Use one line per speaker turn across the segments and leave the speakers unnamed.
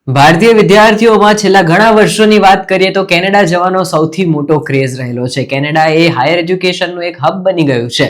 ભારતીય વિદ્યાર્થીઓમાં છેલ્લા ઘણા વર્ષોની વાત કરીએ તો કેનેડા જવાનો સૌથી મોટો ક્રેઝ રહેલો છે. કેનેડા એ હાયર એજ્યુકેશનનું એક હબ બની ગયું છે.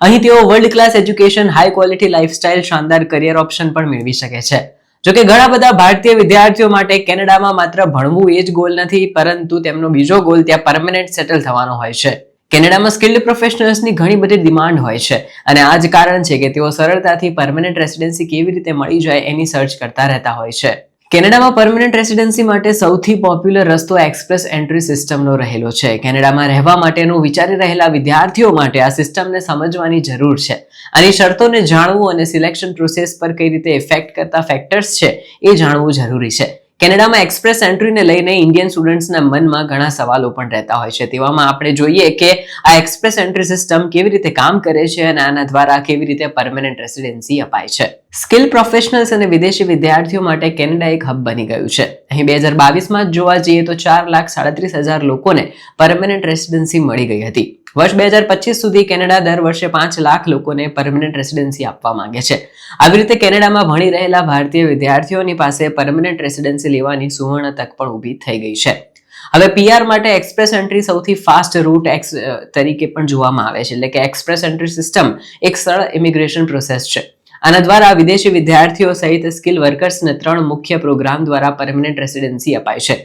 અહીં તેઓ world class education, high quality lifestyle, શાનદાર કરિયર ઓપ્શન પણ મેળવી શકે છે. જોકે ઘણા બધા ભારતીય વિદ્યાર્થીઓ માટે કેનેડામાં માત્ર ભણવું એ જ ગોલ નથી, પરંતુ તેમનો બીજો ગોલ ત્યાં પરમેનન્ટ સેટલ થવાનો હોય છે. કેનેડામાં સ્કિલ્ડ પ્રોફેશનલ્સની ઘણી બધી ડિમાન્ડ હોય છે અને આ જ કારણ છે કે તેઓ સરળતાથી પરમેનન્ટ રેસિડેન્સી કેવી રીતે મળી જાય એની સર્ચ કરતા રહેતા હોય છે. કેનેડામાં પરમેનન્ટ રેસિડેન્સી માટે સૌથી પોપ્યુલર રસ્તો એક્સપ્રેસ એન્ટ્રી સિસ્ટમનો રહેલો છે. કેનેડામાં રહેવા માટેનું વિચારી રહેલા વિદ્યાર્થીઓ માટે આ સિસ્ટમને સમજવાની જરૂર છે. આની શરતોને જાણવું અને સિલેક્શન પ્રોસેસ પર કઈ રીતે ઇફેક્ટ કરતા ફેક્ટર્સ છે એ જાણવું જરૂરી છે. કેનેડામાં એક્સપ્રેસ એન્ટ્રીને લઈને ઇન્ડિયન સ્ટુડન્ટ્સના મનમાં ઘણા સવાલો પણ રહેતા હોય છે. તેવામાં આપણે જોઈએ કે આ એક્સપ્રેસ એન્ટ્રી સિસ્ટમ કેવી રીતે કામ કરે છે અને આના દ્વારા કેવી રીતે પરમેનન્ટ રેસિડેન્સી અપાય છે. સ્કિલ પ્રોફેશનલ્સ અને વિદેશી વિદ્યાર્થીઓ માટે કેનેડા એક હબ બની ગયું છે. અહીં 2022માં જોવા જઈએ તો 4,37,000 લોકોને પરમેનન્ટ રેસિડેન્સી મળી ગઈ હતી. વર્ષ 2025 સુધી કેનેડા દર વર્ષે 5 લાખ લોકોને પરમેનન્ટ રેસિડેન્સી આપવા માંગે છે. આવી રીતે કેનેડામાં ભણી રહેલા ભારતીય વિદ્યાર્થીઓની પાસે પરમેનન્ટ રેસિડેન્સી લેવાની સુવર્ણ તક પણ ઊભી થઈ ગઈ છે. હવે પીઆર માટે એક્સપ્રેસ એન્ટ્રી સૌથી ફાસ્ટ રૂટ તરીકે પણ જોવામાં આવે છે. એટલે કે એક્સપ્રેસ એન્ટ્રી સિસ્ટમ એક સરળ ઇમિગ્રેશન પ્રોસેસ છે. આના દ્વારા વિદેશી વિદ્યાર્થીઓ સહિત સ્કિલ વર્કર્સને 3 મુખ્ય પ્રોગ્રામ દ્વારા પરમેનન્ટ રેસિડેન્સી અપાય છે.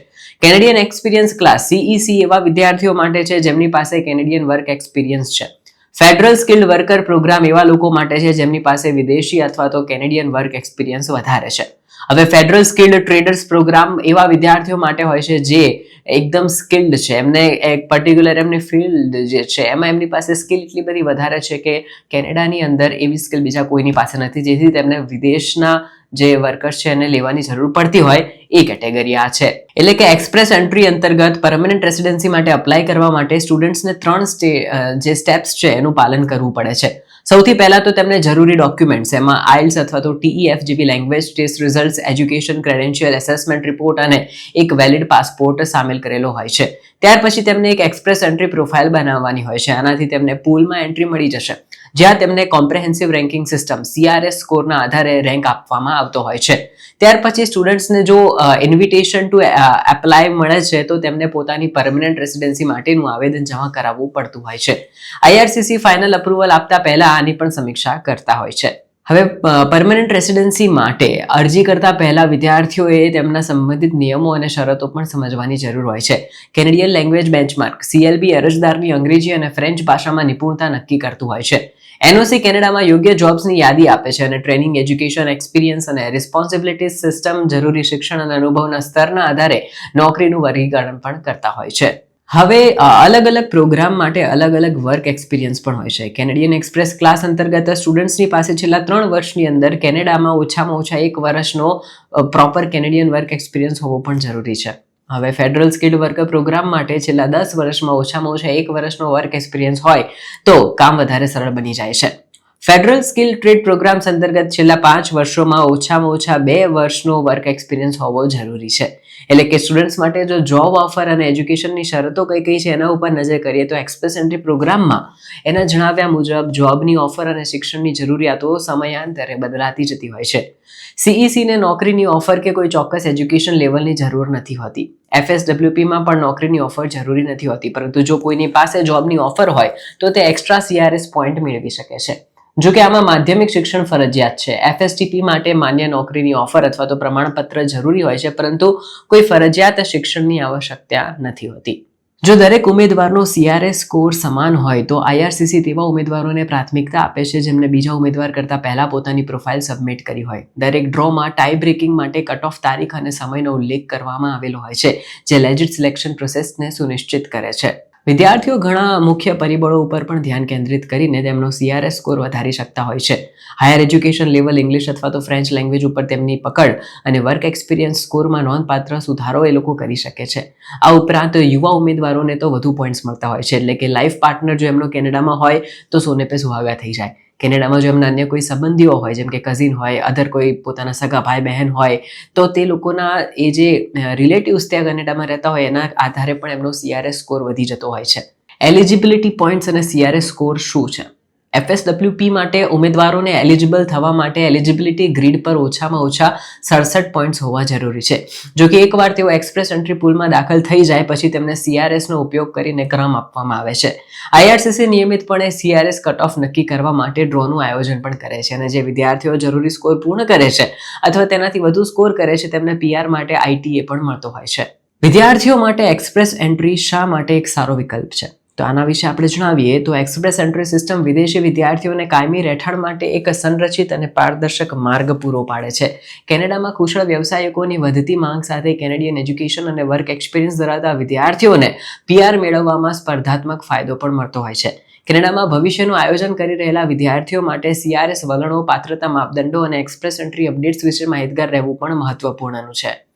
કેનેડિયન એક્સપિરિયન્સ ક્લાસ CEC એવા વિદ્યાર્થીઓ માટે છે જેમની પાસે કેનેડિયન વર્ક એક્સપિરિયન્સ છે. ફેડરલ સ્કિલ્ડ વર્કર પ્રોગ્રામ એવા લોકો માટે છે જેમની પાસે વિદેશી અથવા તો કેનેડિયન વર્ક એક્સપિરિયન્સ વધારે છે. હવે ફેડરલ સ્કિલ્ડ ટ્રેડર્સ પ્રોગ્રામ એવા વિદ્યાર્થીઓ માટે હોય છે જે એકદમ સ્કિલ્ડ છે. એમને એક પર્ટિક્યુલર એમની ફિલ્ડ જે છે એમાં એમની પાસે સ્કિલ એટલી બધી વધારે છે કે કેનેડાની અંદર એવી સ્કિલ બીજા કોઈની પાસે નથી, જેથી તેમને વિદેશના જે વર્કર્સ છે એને લેવાની જરૂર પડતી હોય એ કેટેગરી આ છે. એટલે કે એક્સપ્રેસ એન્ટ્રી અંતર્ગત પરમેનન્ટ રેસિડેન્સી માટે અપ્લાય કરવા માટે સ્ટુડન્ટ્સને 3 જે સ્ટેપ્સ છે એનું પાલન કરવું પડે છે. સૌથી પહેલા તો તેમને જરૂરી ડોક્યુમેન્ટ્સ, એમાં આઇલ્સ અથવા તો TEF જેવી language test results, education credential, assessment report અને એક વેલિડ પાસપોર્ટ સામેલ કરેલો હોય છે. ત્યાર પછી તેમને એક એક્સપ્રેસ એન્ટ્રી પ્રોફાઇલ બનાવવાની હોય છે. આનાથી તેમને પૂલમાં એન્ટ્રી મળી જશે, જ્યાં તેમને કોમ્પ્રેહેન્સિવ રેન્કિંગ સિસ્ટમ CRS સ્કોરના આધારે રેન્ક આપવામાં આવતો હોય છે. ત્યાર પછી સ્ટુડન્ટ્સને જો ઇન્વિટેશન ટુ એપ્લાય મળે છે તો તેમને પોતાની પરમેનન્ટ રેસિડેન્સી માટેનું આવેદન જમા કરાવવું પડતું હોય છે. IRCC ફાઇનલ અપ્રુવલ આપતા પહેલા આની પણ સમીક્ષા કરતા હોય છે. હવે પરમેનન્ટ રેસિડેન્સી માટે અરજી કરતા પહેલા વિદ્યાર્થીઓએ તેમના સંબંધિત નિયમો અને શરતો પણ સમજવાની જરૂર હોય છે. કેનેડિયન લેંગ્વેજ બેન્ચમાર્ક CLB અરજદારની અંગ્રેજી અને ફ્રેન્ચ ભાષામાં નિપુણતા નક્કી કરતું હોય છે. NOC કેનેડામાં યોગ્ય જોબ્સની યાદી આપે છે અને ટ્રેનિંગ, એજ્યુકેશન એક્સપિરિયન્સ અને રિસ્પોન્સિબિલિટીઝ સિસ્ટમ જરૂરી શિક્ષણ અને અનુભવના સ્તરના આધારે નોકરીનું વર્ગીકરણ પણ કરતા હોય છે. હવે અલગ અલગ પ્રોગ્રામ માટે અલગ અલગ વર્ક એક્સપિરિયન્સ પણ હોય છે. કેનેડિયન એક્સપ્રેસ ક્લાસ અંતર્ગત સ્ટુડન્ટ્સની પાસે છેલ્લા 3 વર્ષની અંદર કેનેડામાં ઓછામાં ઓછા 1 વર્ષનો પ્રોપર કેનેડિયન વર્ક એક્સપિરિયન્સ હોવો પણ જરૂરી છે. હવે ફેડરલ સ્કિલ્ડ વર્કર પ્રોગ્રામ માટે છેલ્લા 10 વર્ષમાં ઓછામાં ઓછા 1 વર્ષનો વર્ક એક્સપિરિયન્સ હોય તો કામ વધારે સરળ બની જાય છે. ફેડરલ સ્કિલ ટ્રેડ પ્રોગ્રામ્સ અંતર્ગત છેલ્લા 5 વર્ષોમાં ઓછામાં ઓછા 2 વર્ષનો વર્ક એક્સપિરિયન્સ હોવો જરૂરી છે. એટલે કે સ્ટુડન્ટ્સ માટે જો જોબ ઓફર અને એજ્યુકેશનની શરતો કઈ છે એના ઉપર નજર કરીએ તો એક્સપ્રેસ એન્ટ્રી પ્રોગ્રામમાં એના જણાવ્યા મુજબ જોબની ઓફર અને શિક્ષણની જરૂરિયાતો સમયાંતરે બદલાતી જતી હોય છે. CEC ને નોકરીની ઓફર કે કોઈ ચોક્કસ એજ્યુકેશન લેવલની જરૂર નથી હોતી. FSWPમાં પણ નોકરીની ઓફર જરૂરી નથી હોતી, પરંતુ જો કોઈની પાસે જોબની ઓફર હોય તો તે એક્સ્ટ્રા CRS પોઈન્ટ મેળવી શકે છે. જો કે આમાં માધ્યમિક શિક્ષણ ફરજિયાત છે. FSTP માટે માન્ય નોકરીની ઓફર અથવા તો પ્રમાણપત્ર જરૂરી હોય છે, પરંતુ કોઈ ફરજિયાત શિક્ષણની આવશ્યકતા નથી હોતી. જો દરેક ઉમેદવારનો CRS સ્કોર સમાન હોય તો IRCC તેવા ઉમેદવારોને પ્રાથમિકતા આપે છે જેમને બીજા ઉમેદવાર કરતા પહેલા પોતાની પ્રોફાઇલ સબમિટ કરી હોય. દરેક ડ્રોમાં ટાઈ બ્રેકિંગ માટે કટ ઓફ તારીખ અને સમયનો ઉલ્લેખ કરવામાં આવેલો હોય છે, જે લેજિટ સિલેક્શન પ્રોસેસને સુનિશ્ચિત કરે છે. વિદ્યાર્થીઓ ઘણા મુખ્ય પરિબળો ઉપર પણ ધ્યાન કેન્દ્રિત કરીને તેમનો CRS સ્કોર વધારી શકતા હોય છે. હાયર એજ્યુકેશન લેવલ, ઇંગ્લિશ અથવા તો ફ્રેન્ચ લેંગ્વેજ ઉપર તેમની પકડ અને વર્ક એક્સપિરિયન્સ સ્કોરમાં નોંધપાત્ર સુધારો એ લોકો કરી શકે છે. આ ઉપરાંત યુવા ઉમેદવારોને તો વધુ પોઈન્ટ્સ મળતા હોય છે. એટલે કે લાઈફ પાર્ટનર જો એમનો કેનેડામાં હોય તો સોને પે સુહાગા થઈ જાય. કેનેડામાં જો એમના અન્ય કોઈ સંબંધીઓ હોય, જેમ કે કઝિન હોય, અધર કોઈ પોતાના સગા ભાઈ બહેન હોય, તો તે લોકોના એ જે રિલેટિવ્સ ત્યાં કેનેડામાં રહેતા હોય એના આધારે પણ એમનો CRS સ્કોર વધી જતો હોય છે. એલિજિબિલિટી પોઈન્ટ્સ અને CRS સ્કોર શું છે? FSWP માટે ઉમેદવારોને એલિજિબલ થવા માટે એલિજિબિલિટી ગ્રીડ પર ઓછામાં ઓછા 67 પોઈન્ટ્સ હોવા જરૂરી છે. જો કે એકવાર તેઓ એક્સપ્રેસ એન્ટ્રી પૂલમાં દાખલ થઈ જાય પછી તેમને CRS નો ઉપયોગ કરીને ક્રમ આપવામાં આવે છે. IRCC નિયમિતપણે CRS કટ ઓફ નક્કી કરવા માટે ડ્રોનું આયોજન પણ કરે છે અને જે વિદ્યાર્થીઓ જરૂરી સ્કોર પૂર્ણ કરે છે અથવા તેનાથી વધુ સ્કોર કરે છે તેમને PR માટે ITA પણ મળતો હોય છે. વિદ્યાર્થીઓ માટે એક્સપ્રેસ એન્ટ્રી શા માટે એક સારો વિકલ્પ છે? તો આના વિશે આપણે જણાવીએ તો એક્સપ્રેસ એન્ટ્રી સિસ્ટમ વિદેશી વિદ્યાર્થીઓને કાયમી રહેઠાણ માટે એક સંરચિત અને પારદર્શક માર્ગ પૂરો પાડે છે. કેનેડામાં કુશળ વ્યવસાયિકોની વધતી માંગ સાથે કેનેડિયન એજ્યુકેશન અને વર્ક એક્સપિરિયન્સ ધરાવતા વિદ્યાર્થીઓને PR મેળવવામાં સ્પર્ધાત્મક ફાયદો પણ મળતો હોય છે. કેનેડામાં ભવિષ્યનું આયોજન કરી રહેલા વિદ્યાર્થીઓ માટે CRS વલણો, પાત્રતા માપદંડો અને એક્સપ્રેસ એન્ટ્રી અપડેટ્સ વિશે માહિતગાર રહેવું પણ મહત્વપૂર્ણનું છે.